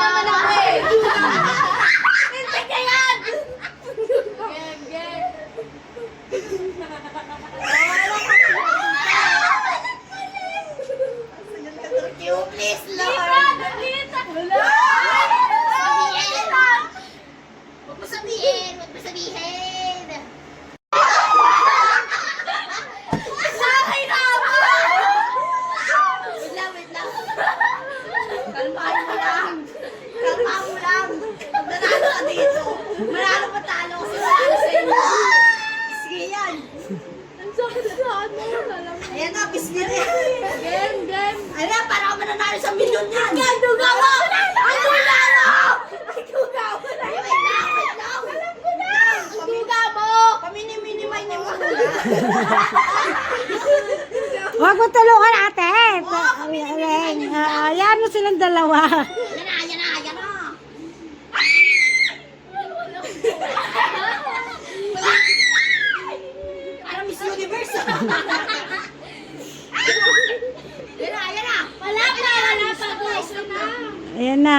naman ako eh. Hindi ka yan! Game, game. Please, Lord! Wala. Sabihin! Huwag mo sabihin! Huwag mo sabihin! Sakay na ako! Wait lang, wait lang. Kalmahan mo lang. Kalmahan mo lang. Pag nanalo ka dito, manalo patalo kasi manalo sa inyo. Sige yan. Ang sakit sa ano. Alam mo. Ayan na, pisngi na yan. Game, game. Ayan, para ka mananalo sa milyon yan. Ay, duga mo! Ay, duga mo! Ay, duga mo! Ay, wait lang, wait lang. Alam ko na! Ang duga mo! Pamini-minimay niyo mo. Huwag mo tulungan ate. Ayan mo silang dalawa. Yan na, yan na, yan na. Parang Miss Universe. Yan na, yan na. Wala pa, guys. Ayan na.